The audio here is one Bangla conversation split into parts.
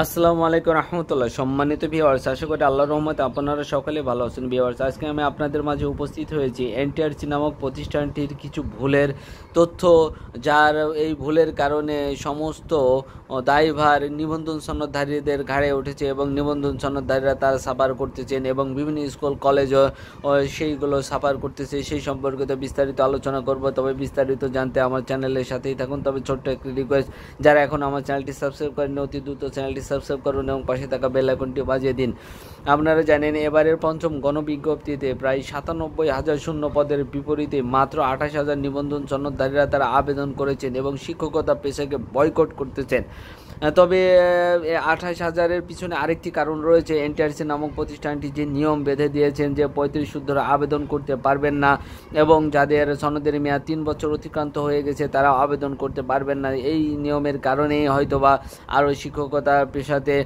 আসসালামু আলাইকুম রহমতুল্লাহ। সম্মানিত ভিউয়ার্স, আশা করি আল্লাহর রহমতে আপনারা সকলে ভালো আছেন। ভিউয়ার্স, আজকে আমি আপনাদের মাঝে উপস্থিত হয়েছি এনটিআরসি নামক প্রতিষ্ঠানটির কিছু ভুলের তথ্য, যার এই ভুলের কারণে সমস্ত দায়ভার নিবন্ধন সনদধারীদের ঘাড়ে উঠেছে এবং নিবন্ধন সনদধারীরা তারা সাফার করতেছেন এবং বিভিন্ন স্কুল কলেজও সেইগুলো সাফার করতেছে। সেই সম্পর্কিত বিস্তারিত আলোচনা করব। তবে বিস্তারিত জানতে আমার চ্যানেলের সাথেই থাকুন। তবে ছোট্ট একটি রিকোয়েস্ট, যারা এখন আমার চ্যানেলটি সাবস্ক্রাইব করেন অতি দ্রুত চ্যানেলটি সাবস্ক্রাইব করুন এবং পাশে থাকা বেল আইকনটি বাজিয়ে দিন। আপনারা জানেন, এবারের পঞ্চম গণবিজ্ঞপ্তিতে প্রায় 97,000 শূন্য পদের বিপরীতে মাত্র 28,000 নিবন্ধন সনদধারীরা তারা আবেদন করেছেন এবং শিক্ষকতা পেশাকে বয়কট করতেছেন। তবে 28,000-এর পিছনে আরেকটি কারণ রয়েছে। এনটিআরসি নামক প্রতিষ্ঠানটি যে নিয়ম বেঁধে দিয়েছেন যে 35 শুদ্ধরা আবেদন করতে পারবেন না এবং যাদের সনদের মেয়াদ 3 বছর অতিক্রান্ত হয়ে গেছে তারা আবেদন করতে পারবেন না। এই নিয়মের কারণেই হয়তোবা আরও শিক্ষকতা পেশাতে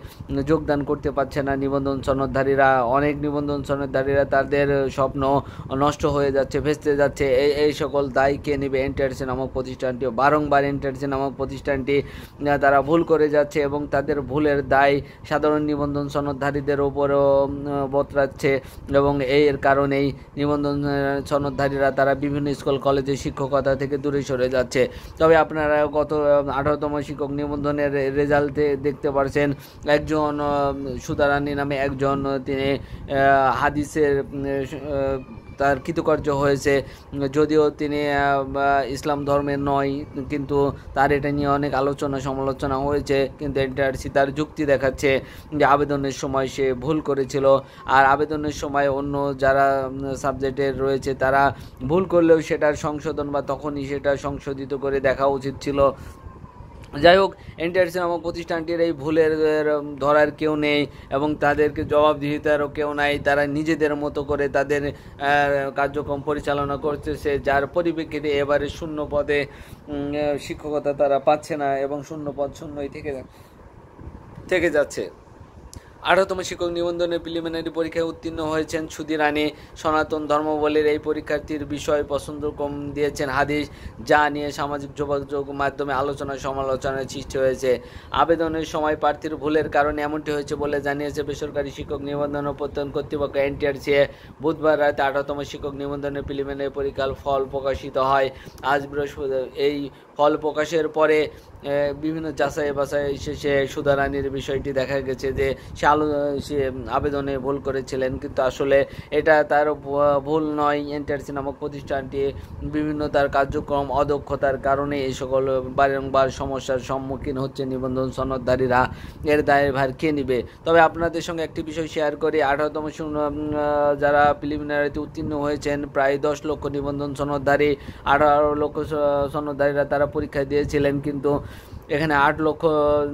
যোগদান করতে পারছে না নিবন্ধন সনদধারীরা। অনেক নিবন্ধন সনদধারীরা তাদের স্বপ্ন নষ্ট হয়ে যাচ্ছে, ভেস্তে যাচ্ছে। এই সকল দায় কে নেবে? এনটিআরসি নামক প্রতিষ্ঠানটি। বারংবার এনটিআরসি নামক প্রতিষ্ঠানটি তারা ভুল করে যাচ্ছে এবং তাদের ভুলের দায় সাধারণ নিবন্ধন সনদধারীদের উপরও বর্তাচ্ছে এবং এর কারণেই নিবন্ধন সনদধারীরা তারা বিভিন্ন স্কুল কলেজে শিক্ষকতা থেকে দূরে সরে যাচ্ছে। তবে আপনারা গত 18তম শিক্ষক নিবন্ধনের রেজাল্টে দেখতে পারছেন, একজন সুধারানী নামে একজন, তিনি হাদিসের তার কৃতকার্য হয়েছে। যদিও তিনি ইসলাম ধর্মের নয়, কিন্তু তার এটা নিয়ে অনেক আলোচনা সমালোচনা হয়েছে। কিন্তু এনটিআরসি তার যুক্তি দেখাচ্ছে যে আবেদনের সময় সে ভুল করেছিল, আর আবেদনের সময় অন্য যারা সাবজেক্টের রয়েছে তারা ভুল করলেও সেটার সংশোধন বা তখনই সেটা সংশোধিত করে দেখা উচিত ছিল। যাই হোক, এনটিআরসি নামক প্রতিষ্ঠানটির এই ভুলের ধরার কেউ নেই এবং তাদেরকে জবাবদিহিতারও কেউ নাই। তারা নিজেদের মতো করে তাদের কার্যক্রম পরিচালনা করতেছে, যার পরিপ্রেক্ষিতে এবারে শূন্য পদে শিক্ষকতা তারা পাচ্ছে না এবং শূন্য পদ শূন্যই থেকে যাচ্ছে। 18তম শিক্ষক নিবন্ধনের প্রিলিমিনারি পরীক্ষায় উত্তীর্ণ হয়েছেন সুধীরানী। সনাতন ধর্মাবলীর এই পরীক্ষার্থীর বিষয় পছন্দ কম দিয়েছেন হাদিস, যা নিয়ে সামাজিক যোগাযোগ মাধ্যমে আলোচনা সমালোচনার সৃষ্টি হয়েছে। আবেদনের সময় প্রার্থীর ভুলের কারণে এমনটি হয়েছে বলে জানিয়েছে বেসরকারি শিক্ষক নিবন্ধন ও প্রত্যয়ন কর্তৃপক্ষ এনটিআরসি। বুধবার রাতে 18তম শিক্ষক নিবন্ধনের প্রিলিমিনারি পরীক্ষার ফল প্রকাশিত হয়। আজ বৃহস্পতিবার এই ফল প্রকাশের পরে বিভিন্ন যাচাই বাছাই শেষে সুধারানীর বিষয়টি দেখা গেছে যে সে আবেদনে ভুল করেছিলেন, কিন্তু আসলে এটা তার ভুল নয়। এনটিআরসি নামক প্রতিষ্ঠানটি বিভিন্ন তার কার্যক্রম অদক্ষতার কারণে এই সকল বারংবার সমস্যার সম্মুখীন হচ্ছে নিবন্ধন সনদধারীরা। এর দায়ভার কে নেবে? তবে আপনাদের সঙ্গে একটি বিষয় শেয়ার করি। 18তম যারা প্রিলিমিনারিতে উত্তীর্ণ হয়েছেন, প্রায় 10 লক্ষ নিবন্ধন সনদধারী, 18 লক্ষ সনদধারীরা তারা পরীক্ষা দিয়েছিলেন, কিন্তু এখানে 8 লক্ষ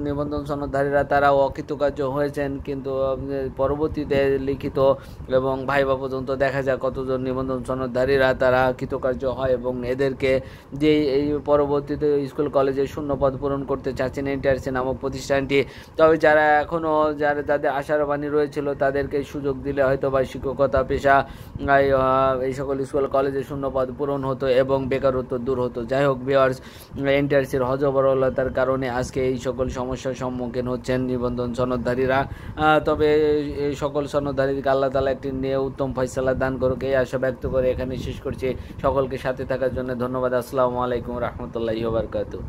নিবন্ধন সনদধারীরা তারা অকৃতকার্য হয়েছেন। কিন্তু পরবর্তীতে লিখিত এবং ভাইবা পর্যন্ত দেখা যায় কতজন নিবন্ধন সনদধারীরা তারা কৃতকার্য হয় এবং এদেরকে যে এই পরবর্তীতে স্কুল কলেজে শূন্য পদ পূরণ করতে চাচ্ছেন এনটিআরসি নামক প্রতিষ্ঠানটি। তবে যারা এখনও যাদের আশার বাণী রয়েছিল তাদেরকে সুযোগ দিলে হয়তো বা শিক্ষকতা পেশা এই সকল স্কুল কলেজে শূন্য পদ পূরণ হতো এবং বেকারত্ব দূর হতো। যাই হোক ভিউয়ার্স, এনটিআরসির হযবরলতার কারণে আজকে এই সকল সমস্যার সম্মুখীন হচ্ছেন নিবন্ধন সনদধারীরা। তবে এই সকল সনদধারীকে আল্লাহ তাআলা একটি নিয়ে উত্তম ফয়সালা দান করুক, এই আশা ব্যক্ত করে এখানে শেষ করছি। সকলকে সাথে থাকার জন্য ধন্যবাদ। আসসালামু আলাইকুম রহমতুল্লাহি ওয়া বারাকাতুহু।